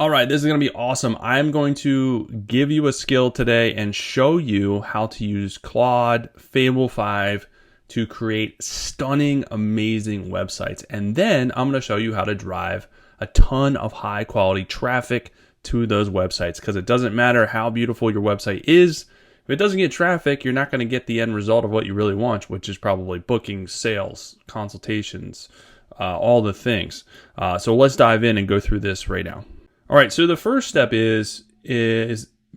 All right, this is going to be awesome. I'm going to give you a skill today and show you how to use Claude Fable 5 to create stunning, amazing websites. And then I'm going to show you how to drive a ton of high quality traffic to those websites, because it doesn't matter how beautiful your website is. If it doesn't get traffic, you're not going to get the end result of what you really want, which is probably bookings, sales, consultations, all the things. So let's dive in and go through this right now. All right, so the first step is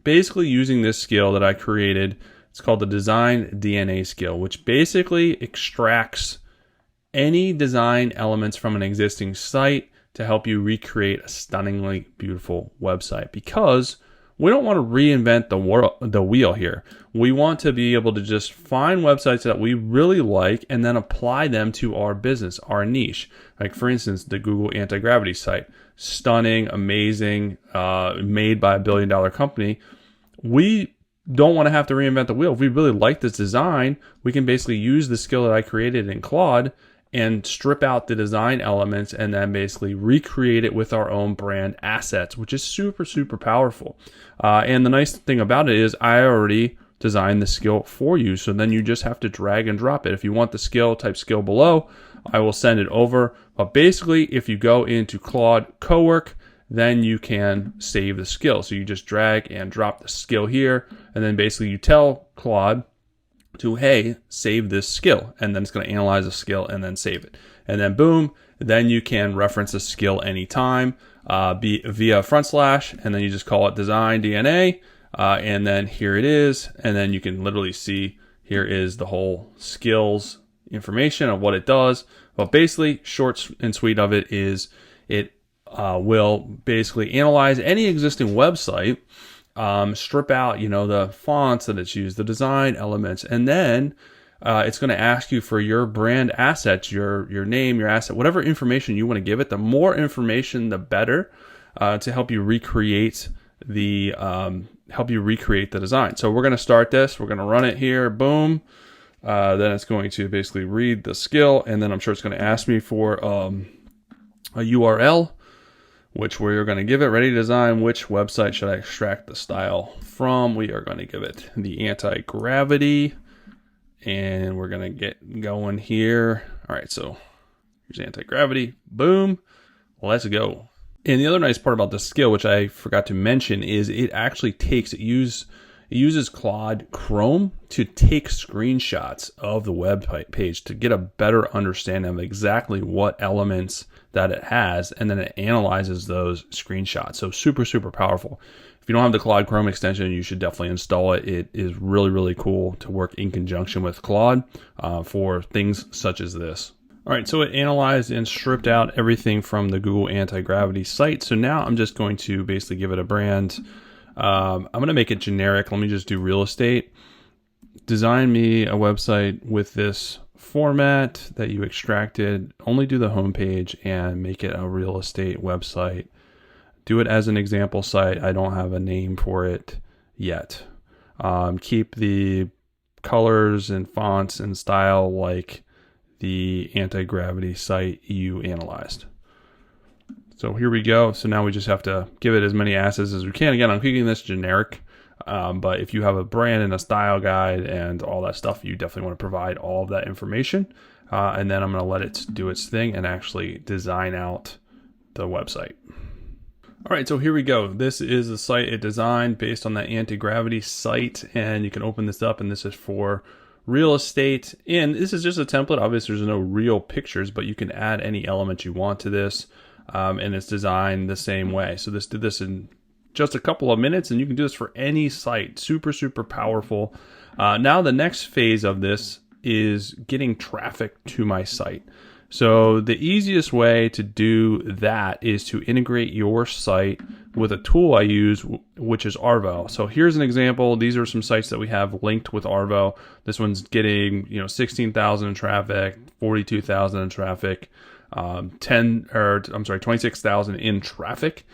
basically using this skill that I created. It's called the Design DNA skill, which basically extracts any design elements from an existing site to help you recreate a stunningly beautiful website, because we don't want to reinvent the wheel here. We want to be able to just find websites that we really like and then apply them to our business, our niche. Like, for instance, the Google Anti-Gravity site. Stunning, amazing, made by $1 billion company. We don't want to have to reinvent the wheel. If we really like this design, we can basically use the skill that I created in Claude and strip out the design elements and then basically recreate it with our own brand assets, which is super, super powerful. And the nice thing about it is I already designed the skill for you. So then you just have to drag and drop it. If you want the skill, type skill below. I will send it over. But basically, if you go into Claude Cowork, then you can save the skill. So you just drag and drop the skill here. And then basically you tell Claude to, hey, save this skill. And then it's going to analyze the skill and then save it. And then boom, then you can reference the skill anytime via front slash. And then you just call it Design DNA. And then here it is. And then you can literally see here is the whole skills information of what it does. But basically, short and sweet of it is it will basically analyze any existing website, strip out, the fonts that it's used, the design elements, and then it's going to ask you for your brand assets, your name, your asset, whatever information you want to give it. The more information, the better, to help you recreate the design. So we're going to start this. We're going to run it here. Boom. Then it's going to basically read the skill, and then I'm sure it's going to ask me for a URL, which we're going to give it. Ready to design. Which website should I extract the style from? We are going to give it the Anti-Gravity, and we're going to get going here. All right, so here's Anti-Gravity. Boom. Let's go. And the other nice part about this skill, which I forgot to mention, is it actually uses Claude Chrome to take screenshots of the web page to get a better understanding of exactly what elements that it has, and then it analyzes those screenshots. So super, super powerful. If you don't have the Claude Chrome extension, you should definitely install it. It is really, really cool to work in conjunction with Claude for things such as this. All right, so it analyzed and stripped out everything from the Google Anti-Gravity site. So now I'm just going to basically give it a brand. I'm going to make it generic. Let me just do real estate. Design me a website with this format that you extracted. Only do the homepage and make it a real estate website. Do it as an example site. I don't have a name for it yet. Keep the colors and fonts and style like the Anti-Gravity site you analyzed. So here we go. So now we just have to give it as many assets as we can. Again, I'm keeping this generic, but if you have a brand and a style guide and all that stuff, you definitely want to provide all of that information. And then I'm going to let it do its thing and actually design out the website. All right, so here we go. This is the site it designed based on that Anti-Gravity site, and you can open this up, and this is for real estate. And this is just a template. Obviously, there's no real pictures, but you can add any element you want to this. And it's designed the same way. So this did this in just a couple of minutes, and you can do this for any site. Super, super powerful. Now the next phase of this is getting traffic to my site. So the easiest way to do that is to integrate your site with a tool I use, which is Arvo. So here's an example. These are some sites that we have linked with Arvo. This one's getting 16,000 in traffic, 42,000 in traffic. 26,000 in traffic,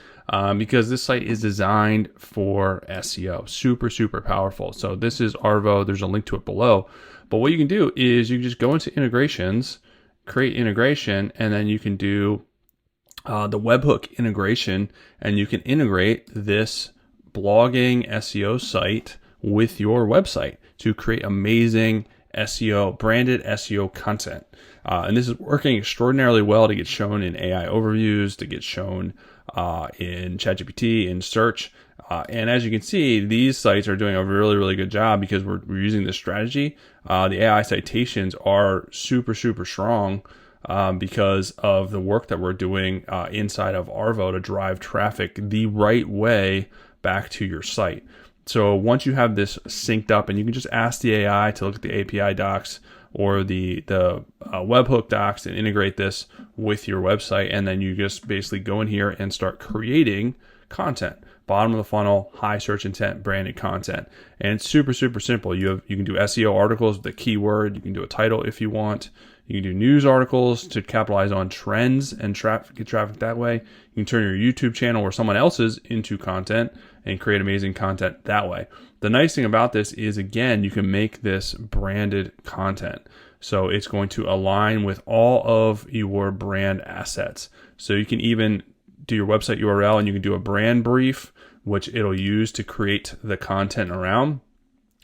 because this site is designed for SEO. Super, super powerful. So this is Arvo. There's a link to it below. But what you can do is you just go into integrations, create integration, and then you can do the webhook integration, and you can integrate this blogging SEO site with your website to create amazing SEO, branded SEO content. And this is working extraordinarily well to get shown in AI overviews, to get shown in ChatGPT, in search. And as you can see, these sites are doing a really, really good job because we're using this strategy. The AI citations are super, super strong because of the work that we're doing inside of Arvo to drive traffic the right way back to your site. So once you have this synced up, and you can just ask the AI to look at the API docs or the webhook docs and integrate this with your website, and then you just basically go in here and start creating content. Bottom of the funnel, high search intent, branded content. And it's super, super simple. You can do SEO articles with a keyword. You can do a title if you want. You can do news articles to capitalize on trends and get traffic that way. You can turn your YouTube channel or someone else's into content and create amazing content that way. The nice thing about this is, again, you can make this branded content. So it's going to align with all of your brand assets. So you can even do your website URL, and you can do a brand brief, which it'll use to create the content around.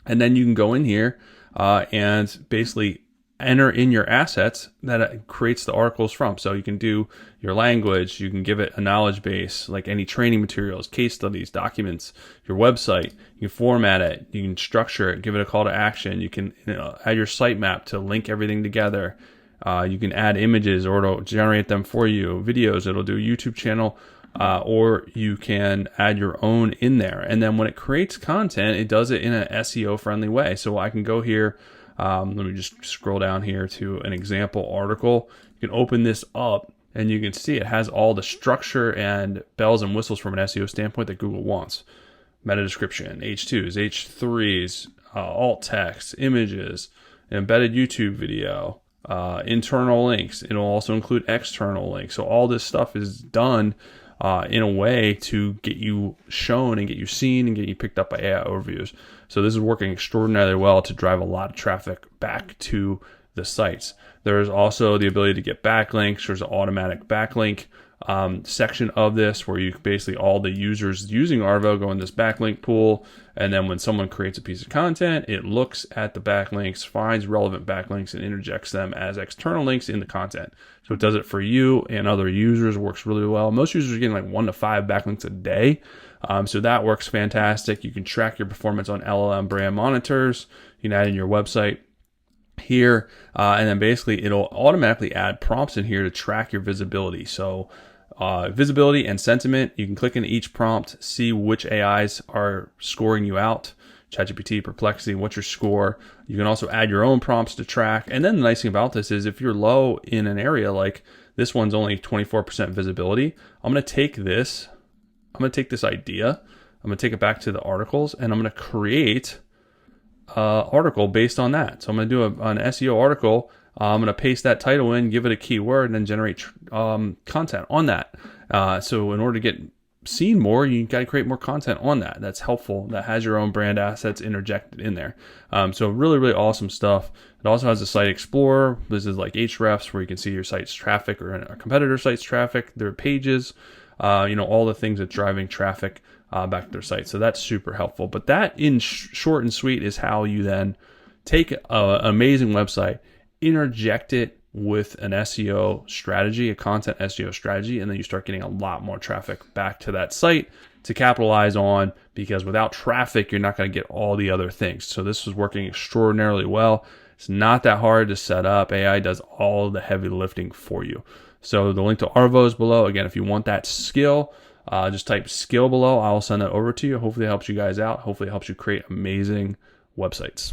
And then you can go in here and basically enter in your assets that it creates the articles from. So you can do your language, you can give it a knowledge base, like any training materials, case studies, documents, your website. You can format it, you can structure it, give it a call to action. You can add your sitemap to link everything together. You can add images, or it'll generate them for you. Videos, it'll do a YouTube channel, or you can add your own in there. And then when it creates content, it does it in an SEO friendly way. So I can go here. Let me just scroll down here to an example article. You can open this up, and you can see it has all the structure and bells and whistles from an SEO standpoint that Google wants. Meta description, H2s, H3s, alt text, images, embedded YouTube video, internal links. It'll also include external links. So all this stuff is done in a way to get you shown and get you seen and get you picked up by AI overviews. So this is working extraordinarily well to drive a lot of traffic back to the sites. There's also the ability to get backlinks. There's an automatic backlink section of this where you basically, all the users using Arvo go in this backlink pool, and then when someone creates a piece of content, it looks at the backlinks, finds relevant backlinks, and interjects them as external links in the content. So it does it for you and other users. Works really well. Most users are getting like 1 to 5 backlinks a day. So that works fantastic. You can track your performance on LLM brand monitors. You can add in your website here, and then basically it'll automatically add prompts in here to track your visibility. So visibility and sentiment, you can click into each prompt, see which AIs are scoring you out. ChatGPT, Perplexity, what's your score? You can also add your own prompts to track. And then the nice thing about this is, if you're low in an area, like this one's only 24% visibility, I'm going to take this idea, I'm going to take it back to the articles, and I'm going to create an article based on that. So I'm going to do an SEO article. I'm going to paste that title in, give it a keyword, and then generate content on that. So in order to get seen more, you got to create more content on that. That's helpful. That has your own brand assets interjected in there. So really, really awesome stuff. It also has a site explorer. This is like Hrefs, where you can see your site's traffic or a competitor site's traffic, their pages, all the things that's driving traffic back to their site. So that's super helpful. But that, in short and sweet, is how you then take an amazing website, interject it with an SEO strategy, a content SEO strategy, and then you start getting a lot more traffic back to that site to capitalize on, because without traffic, you're not going to get all the other things. So this is working extraordinarily well. It's not that hard to set up. AI does all the heavy lifting for you. So the link to Arvo is below. Again, if you want that skill, just type skill below. I'll send that over to you. Hopefully it helps you guys out. Hopefully it helps you create amazing websites.